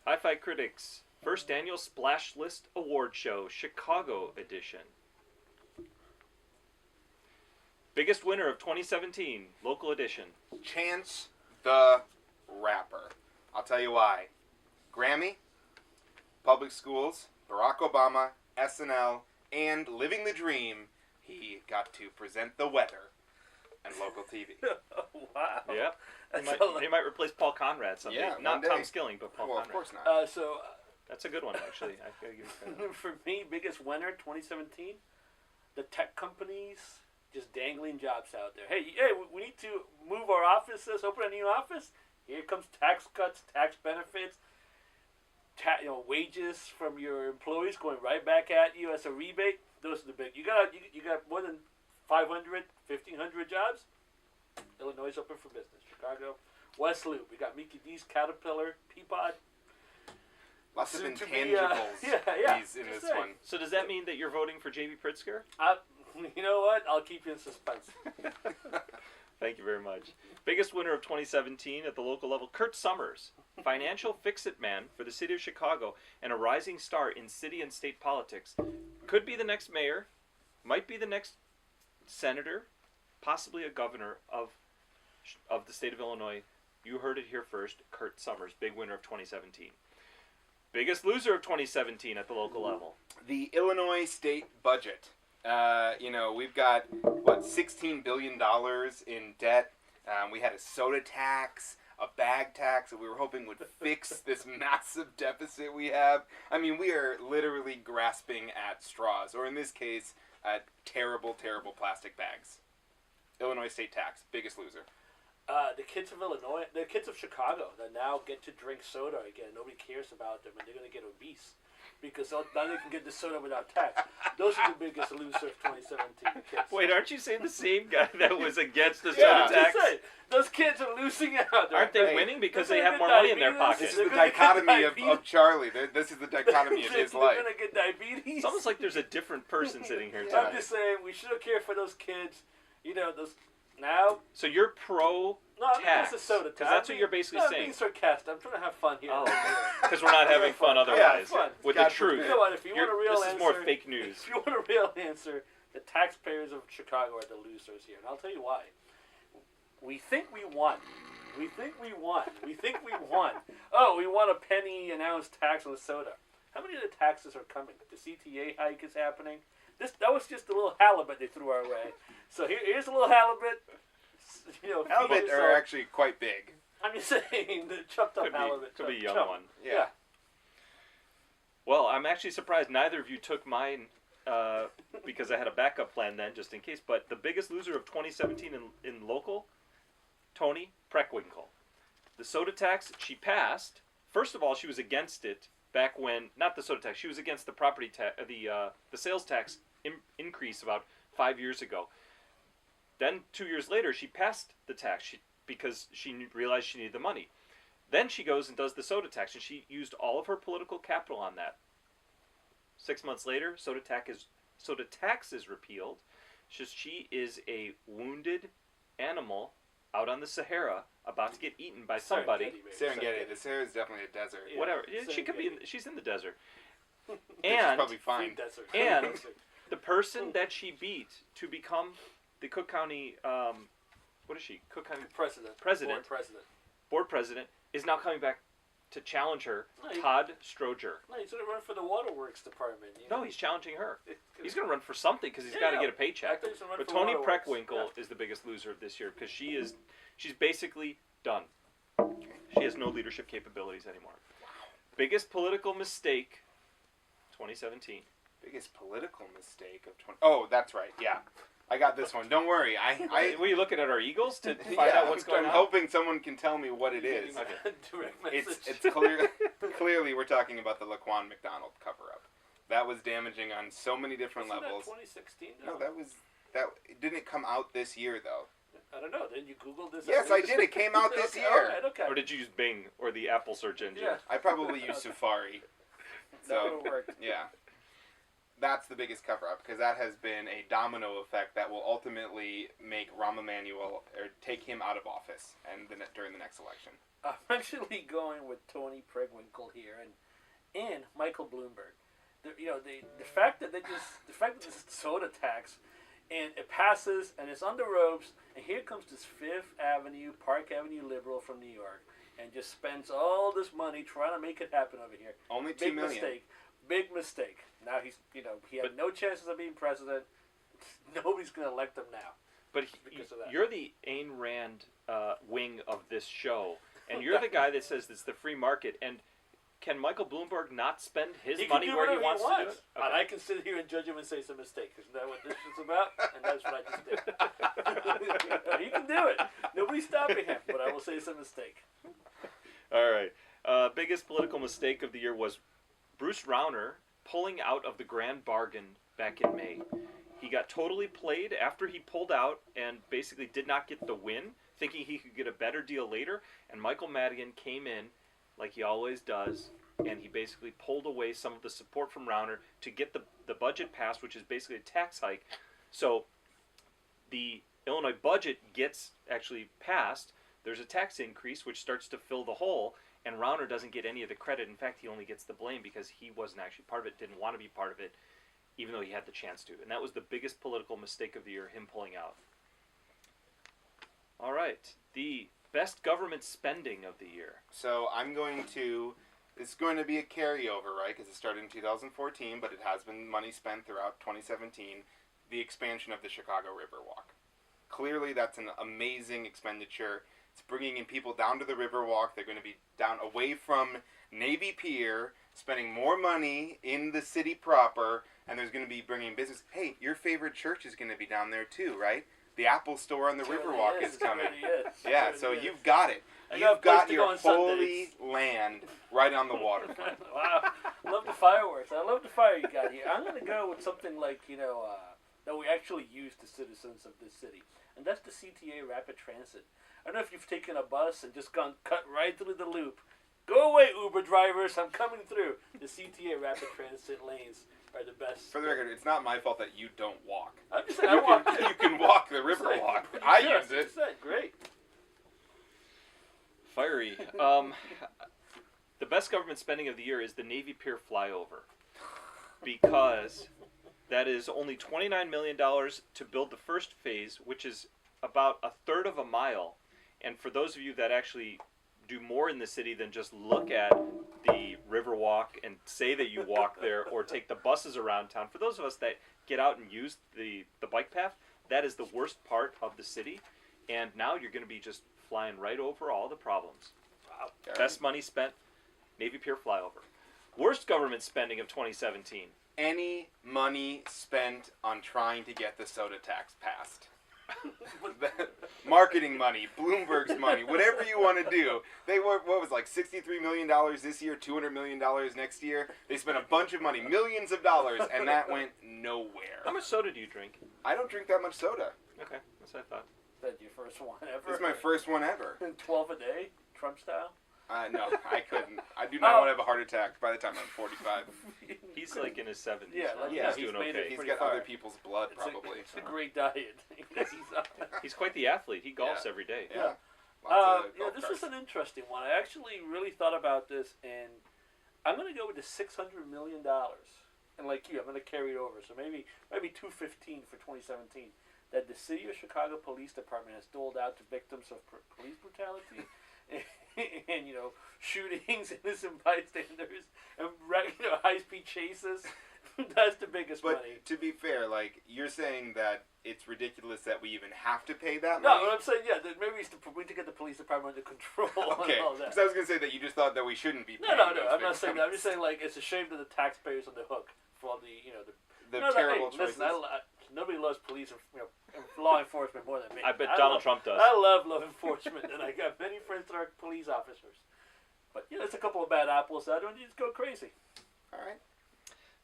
HiFi Critics First Annual Splashlist Award Show, Chicago Edition. Biggest winner of 2017, local edition. Chance the Rapper. I'll tell you why. Grammy, public schools, Barack Obama, SNL, and living the dream, he got to present the weather and local TV. Wow. Yep. He might replace Paul Conrad someday. Yeah, not one day. Tom Skilling, but Paul Conrad. Of course not. That's a good one, actually. I gotta give you credit. For me, biggest winner 2017, the tech companies just dangling jobs out there. Hey, we need to move our offices, open a new office. Here comes tax cuts, tax benefits, wages from your employees going right back at you as a rebate. Those are the big. You got more than 500, 1,500 jobs. Illinois is open for business. Chicago, West Loop. We got Mickey D's, Caterpillar, Peapod. Lots of Soon to be, intangibles in this saying. one. So does that mean that you're voting for J.B. Pritzker? You know what? I'll keep you in suspense. Thank you very much. Biggest winner of 2017 at the local level, Kurt Summers, financial fix-it man for the city of Chicago and a rising star in city and state politics. Could be the next mayor, might be the next senator, possibly a governor of the state of Illinois. You heard it here first. Kurt Summers, big winner of 2017. Biggest loser of 2017 at the local level. The Illinois state budget. We've got, $16 billion in debt. We had a soda tax, a bag tax that we were hoping would fix this massive deficit we have. I mean, we are literally grasping at straws, or in this case, at terrible, terrible plastic bags. Illinois state tax, biggest loser. The kids of Illinois, the kids of Chicago that now get to drink soda again. Nobody cares about them, and they're going to get obese because now they can get the soda without tax. Those are the biggest loser of 2017 kids. Wait, aren't you saying the same guy that was against the Yeah. soda tax? Those kids are losing out. Aren't they winning because they have more money in their pocket? This is the dichotomy of Charlie. This is the dichotomy of his life. They're going to get diabetes. It's almost like there's a different person sitting here I'm tonight. just saying, we should care for those kids. Those now. So you're pro No, I'm tax? against the soda tax. Because that's what you're basically I'm saying. being sarcastic. I'm trying to have fun here. Oh, because we're not having fun otherwise. fun. With God the truth. You know what? If you want a real this answer, is more fake news. If you want a real answer, the taxpayers of Chicago are the losers here, and I'll tell you why. We think we won. We think we won. We think we won. Oh, we won a penny an ounce tax on the soda. How many of the taxes are coming? The CTA hike is happening. That was just a little halibut they threw our way. So here's a little halibut. Halibut are actually quite big. I'm just saying, the chopped up halibut. Could be a young chump. one. Yeah. Well, I'm actually surprised neither of you took mine because I had a backup plan then, just in case. But the biggest loser of 2017 in local, Toni Preckwinkle. The soda tax, she passed. First of all, she was against it back when, not the soda tax, she was against the property tax, the sales tax increase about 5 years ago. Then 2 years later, she passed the tax because she realized she needed the money. Then she goes and does the soda tax, and she used all of her political capital on that. 6 months later, soda tax is repealed. She is a wounded animal out on the Sahara about to get eaten by somebody. Serengeti. The Sahara is definitely a desert. Yeah. Whatever. She could be. She's in the desert. Which is And probably fine. and the person that she beat to become the Cook County, what is she? Cook County president. board president is now coming back to challenge her. No, Todd Stroger. No, he's going to run for the waterworks department. No, he's challenging her. He's going to run for something because he's got to get a I paycheck. thought he was gonna run But for Toni waterworks. Preckwinkle is the biggest loser of this year because she's basically done. She has no leadership capabilities anymore. Wow. Biggest political mistake, 2017. Biggest political mistake of 20... Oh, that's right. Yeah. I got this one. Don't worry. Were you looking at our Eagles to find out what's going on? I'm hoping someone can tell me what it is. It's clearly we're talking about the Laquan McDonald cover-up. That was damaging on so many different levels. That 2016? No, that didn't come out this year though. I don't know. Didn't you Google this? Yes, I did. It came out this year. Okay. Or did you use Bing or the Apple search engine? Yeah. I probably used Safari. That would have worked. Yeah. that's the biggest cover-up, because that has been a domino effect that will ultimately make Rahm Emanuel, or take him out of office and during the next election. I'm actually going with Tony Prewinkle here and Michael Bloomberg. The fact that this soda tax, and it passes and it's on the ropes, and here comes this Fifth Avenue, Park Avenue liberal from New York, and just spends all this money trying to make it happen over here. Only $2 million. Big mistake. Now he had no chances of being president. Nobody's going to elect him now. But you're the Ayn Rand wing of this show, and you're the guy that says it's the free market. And can Michael Bloomberg not spend his money where he wants to do it? Okay. And I can sit here and judge him and say it's a mistake. Isn't that what this is about? And that's what I just did. He can do it. Nobody's stopping him, but I will say it's a mistake. All right. Biggest political mistake of the year was Bruce Rauner pulling out of the Grand Bargain back in May. He got totally played after he pulled out and basically did not get the win, thinking he could get a better deal later. And Michael Madigan came in, like he always does, and he basically pulled away some of the support from Rauner to get the budget passed, which is basically a tax hike. So the Illinois budget gets actually passed. There's a tax increase, which starts to fill the hole, and Rauner doesn't get any of the credit. In fact, he only gets the blame because he wasn't actually part of it, didn't want to be part of it, even though he had the chance to. And that was the biggest political mistake of the year, him pulling out. All right. The best government spending of the year. So it's going to be a carryover, right? Because it started in 2014, but it has been money spent throughout 2017. The expansion of the Chicago Riverwalk. Clearly, that's an amazing expenditure. It's bringing in people down to the Riverwalk. They're going to be down away from Navy Pier, spending more money in the city proper, and there's going to be bringing business. Hey, your favorite church is going to be down there too, right? The Apple Store on the Riverwalk is coming. Yeah, so you've got it. You've got your holy land right on the waterfront. Wow, love the fireworks. I love the fire you got here. I'm going to go with something like, that we actually use to citizens of this city, and that's the CTA Rapid Transit. I don't know if you've taken a bus and just cut right through the loop. Go away, Uber drivers, I'm coming through. The CTA Rapid Transit lanes are the best. For the record, it's not my fault that you don't walk. I'm just saying, you can walk the Riverwalk. I use it. Great. Fiery. The best government spending of the year is the Navy Pier flyover, because that is only $29 million to build the first phase, which is about a third of a mile. And for those of you that actually do more in the city than just look at the Riverwalk and say that you walk there or take the buses around town, for those of us that get out and use the bike path, that is the worst part of the city. And now you're going to be just flying right over all the problems. Wow. Best money spent, Navy Pier flyover. Worst government spending of 2017. Any money spent on trying to get the soda tax passed. Marketing money, Bloomberg's money, whatever you want to do. They were, $63 million this year, $200 million next year. They spent a bunch of money, millions of dollars, and that went nowhere. How much soda do you drink? I don't drink that much soda. Okay, that's what I thought. Is that your first one ever? This is my first one ever. 12 a day, Trump style? No, I couldn't. I do not want to have a heart attack by the time I'm 45. He's like in his 70s. Yeah, he's doing okay. He's got other people's blood, probably. It's a great diet. He's quite the athlete. He golfs every day. Yeah. This is an interesting one. I actually really thought about this, and I'm going to go with the $600 million. And like you, I'm going to carry it over. So maybe $215 for 2017. That the City of Chicago Police Department has doled out to victims of police brutality. And shootings, innocent bystanders, and high-speed chases. That's the biggest money. But to be fair, you're saying that it's ridiculous that we even have to pay that money. No, what I'm saying, that maybe it's we need to get the police department under control. Okay, because I was going to say that you just thought that we shouldn't be paying. No, I'm not saying that. I'm just saying it's a shame that the taxpayers on the hook for all the terrible choices. Listen, nobody loves police and law enforcement more than me. I bet Donald Trump does. I love law enforcement, and I got many friends that are police officers. But it's a couple of bad apples out there, and you just go crazy. All right.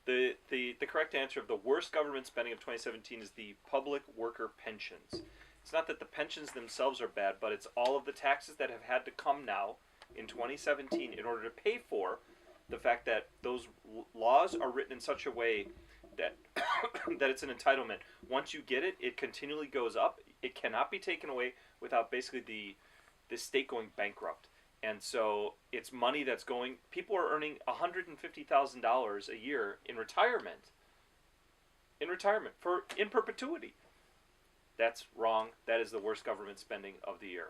The correct answer of the worst government spending of 2017 is the public worker pensions. It's not that the pensions themselves are bad, but it's all of the taxes that have had to come now in 2017 in order to pay for the fact that those laws are written in such a way that that it's an entitlement. Once you get it, it continually goes up. It cannot be taken away without basically the state going bankrupt. And so it's money that's going. People are earning $150,000 a year in retirement. In perpetuity. That's wrong. That is the worst government spending of the year.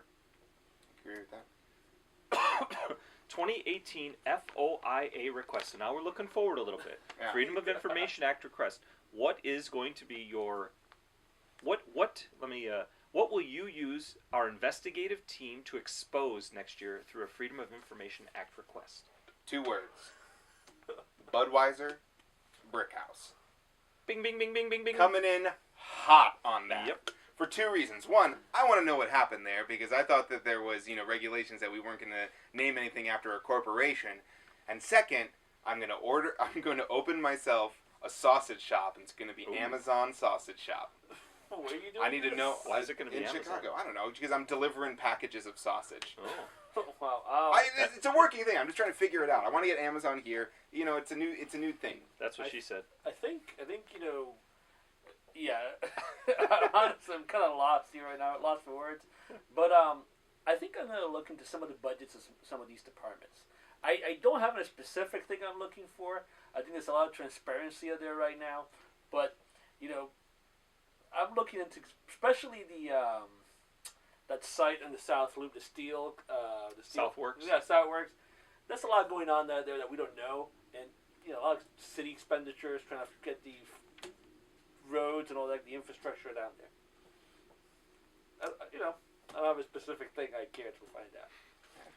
Agree with that. 2018 FOIA request. So now we're looking forward a little bit. Yeah. Freedom of Information Act request. What is going to be your what will you use our investigative team to expose next year through a Freedom of Information Act request? 2 words. Budweiser, Brickhouse. Bing, bing, bing, bing, bing, bing. Coming in hot on that. Yep. For 2 reasons. One, I want to know what happened there because I thought that there was, regulations that we weren't going to name anything after a corporation. And second, I'm going to open myself a sausage shop, and it's going to be Amazon Sausage Shop. Where are you doing I need to know. Why is it going to be in Amazon? Chicago? I don't know, because I'm delivering packages of sausage. Oh. Wow. It's a working thing. I'm just trying to figure it out. I want to get Amazon here. It's a new thing. That's what she said. I think yeah. Honestly, I'm kind of lost here right now. Lost for words. But I think I'm going to look into some of the budgets of some of these departments. I don't have a specific thing I'm looking for. I think there's a lot of transparency out there right now. But, I'm looking into especially the that site in the South Loop, the steel. Southworks? Yeah, Southworks. There's a lot going on there that we don't know. And, a lot of city expenditures trying to get the roads and all that, the infrastructure down there. I don't have a specific thing I care to find out.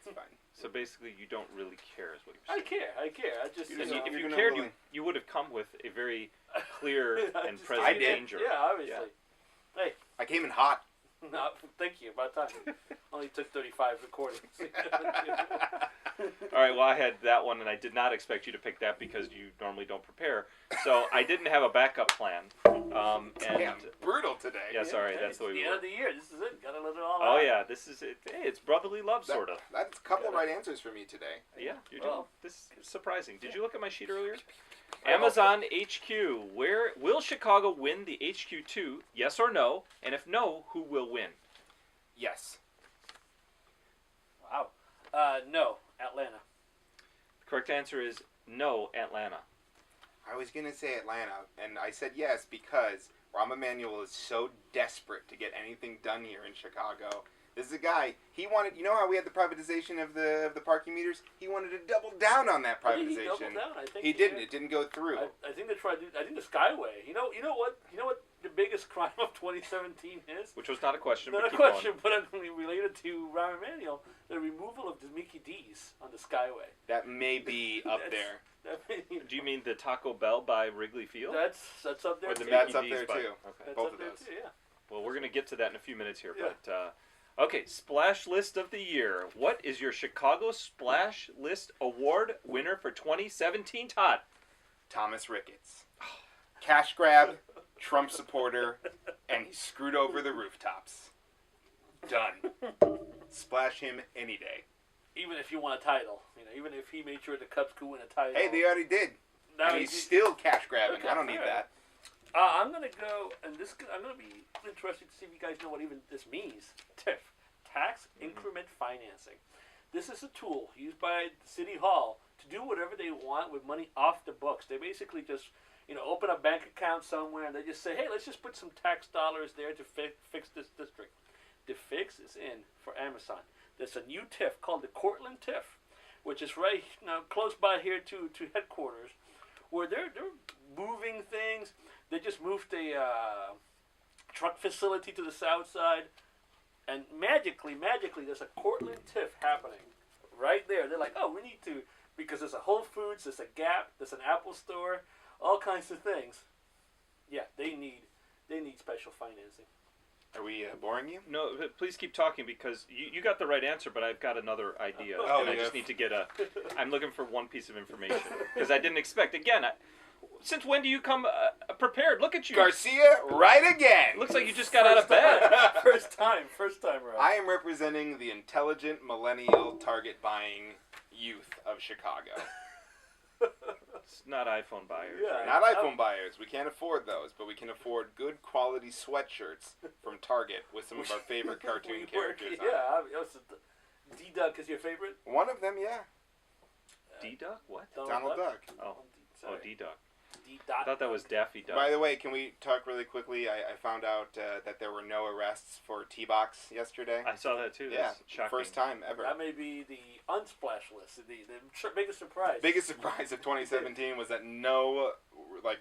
That's fine. So basically, you don't really care, is what you're saying. I care. I just, And if you cared, you would have come with a very clear and I present did. danger. Yeah, obviously. Yeah. Hey, I came in hot. no, thank you. About time. Only took 35 recordings. All right, well, I had that one, and I did not expect you to pick that because you normally don't prepare. So I didn't have a backup plan. Damn, brutal today. Yeah, sorry, that's the way we the end were. of the year. This is it. Gotta let it all Oh out. yeah, this is it. Hey, it's brotherly love, sort of. That's a couple right answers for me today. Yeah, you're doing. Well, This is surprising. Did you look at my sheet earlier? Amazon HQ. Where will Chicago win the HQ2? Yes or no? And if no, who will win? Yes. Wow. No, Atlanta. The correct answer is no, Atlanta. I was going to say Atlanta, and I said yes because Rahm Emanuel is so desperate to get anything done here in Chicago. This is a guy, he wanted, how we had the privatization of the parking meters? He wanted to double down on that I think he privatization. doubled down. I think He didn't. It didn't go through. I think they tried to. I think the Skyway. You know what the biggest crime of 2017 is? Which was not a question, Not but a keep question, going. but related to Rahm Emanuel, the removal of the Mickey D's on the Skyway. That may be up there. Do you mean the Taco Bell by Wrigley Field? That's up there Or the too. Mickey That's up D's there by- too. Okay. That's both up of there those. too, yeah. Well, we're going to get to that in a few minutes here. Yeah. But okay, Splash List of the Year. What is your Chicago Splash List Award winner for 2017, Todd? Thomas Ricketts. Cash grab, Trump supporter, and he screwed over the rooftops. Done. Splash him any day. Even if you want a title, even if he made sure the Cubs could win a title. Hey, they already did. Now And he's still cash grabbing. Okay, I don't need alright. that. I'm gonna go, and I'm gonna be interested to see if you guys know what even this means. TIF, tax increment financing. This is a tool used by City Hall to do whatever they want with money off the books. They basically just, open a bank account somewhere and they just say, hey, let's just put some tax dollars there to fix this district. The fix is in for Amazon. There's a new TIF called the Cortland TIF, which is right now close by here to headquarters, where they're moving things. They just moved a truck facility to the south side, and magically, there's a Cortland TIF happening right there. They're like, oh, we need to, because there's a Whole Foods, there's a Gap, there's an Apple store, all kinds of things. Yeah, they need special financing. Are we boring you? No, but please keep talking because you got the right answer, but I've got another idea. Oh, and I yeah. just need to get I'm looking for one piece of information because I didn't expect. Again, since when do you come prepared? Look at you. Garcia, right again. Looks like you just got out of bed. First time around. I am representing the intelligent millennial target buying youth of Chicago. It's not iPhone buyers. Yeah. right? Not iPhone buyers. We can't afford those, but we can afford good quality sweatshirts from Target with some of our favorite cartoon characters on it. Yeah. D-Duck is your favorite? One of them, yeah. D-Duck? What? Donald Duck. Oh, Sorry. D-Duck. D-Duck. I thought that was Daffy Duck. By the way, can we talk really quickly? I found out that there were no arrests for T-Box yesterday. I saw that too. Yeah, That's shocking. first time ever. That may be the unsplash list. The biggest surprise. Biggest surprise of 2017 was that no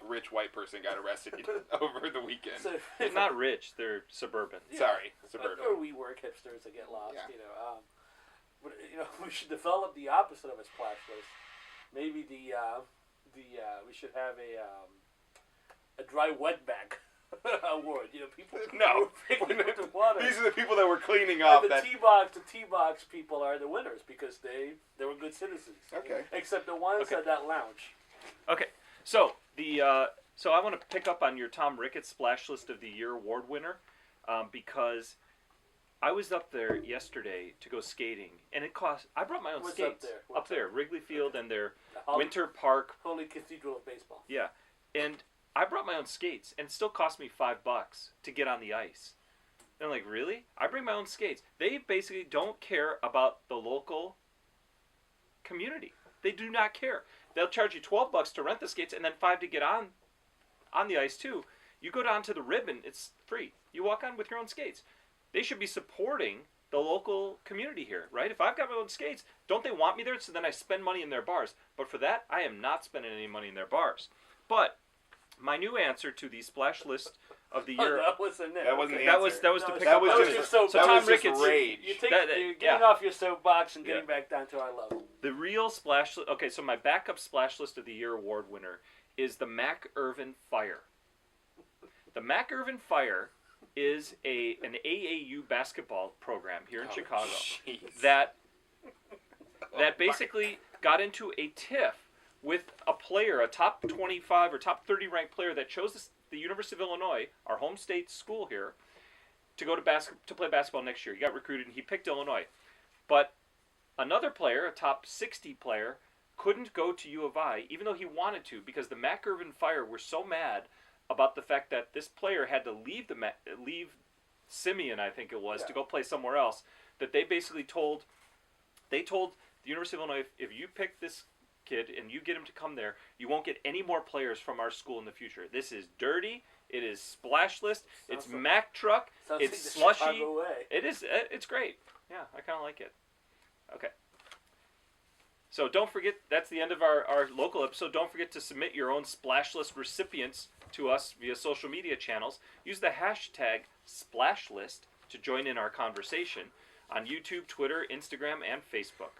rich white person got arrested over the weekend. So, They're not rich. They're suburban. Yeah. Sorry, suburban. Or we work hipsters that get lost, Yeah. But, we should develop the opposite of a splash list. Maybe we should have a dry wetback award. People No. who picking up the water. These are the people that were cleaning And up. the That T-box people are the winners because they were good citizens. Okay. Except the ones at that lounge. Okay, so so I want to pick up on your Tom Ricketts Splash List of the Year award winner because I was up there yesterday to go skating, and it cost. I brought my own What's skates up there? Wrigley Field and their The Winter Park. Holy Cathedral of Baseball. Yeah, and I brought my own skates, and it still cost me $5 to get on the ice. And I'm like, really? I bring my own skates. They basically don't care about the local community. They do not care. They'll charge you $12 to rent the skates, and then $5 to get on the ice too. You go down to the ribbon; it's free. You walk on with your own skates. They should be supporting the local community here, right? If I've got my own skates, don't they want me there? So then I spend money in their bars. But for that, I am not spending any money in their bars. But my new answer to the Splash List of the Year. That wasn't it. That wasn't the That was answer. to pick That up was on just- it. your soapbox. So that Tom was just Ricketts. rage. You're That- getting yeah. off your soapbox and getting Yeah. back down to our level. The real Splash List. Okay, so my backup Splash List of the Year award winner is the Mac Irvin Fire. The Mac Irvin Fire is an AAU basketball program here in Chicago Jeez. that basically got into a tiff with a player, a top 25 or top 30 ranked player that chose the University of Illinois, our home state school here, to go to play basketball next year. He got recruited and he picked Illinois. But another player, a top 60 player, couldn't go to U of I, even though he wanted to, because the Mac Irvin Fire were so mad about the fact that this player had to leave Simeon, I think it was, to go play somewhere else, that they basically told the University of Illinois, if you pick this kid and you get him to come there, you won't get any more players from our school in the future. This is dirty. It is Splash List. It's Sounds like- Mac Truck. Sounds It's like the slushy. Chicago way. It is. It's great. Yeah, I kind of like it. Okay. So don't forget, that's the end of our local episode. Don't forget to submit your own Splash List recipients to us via social media channels. Use the hashtag Splashlist to join in our conversation on YouTube, Twitter, Instagram, and Facebook.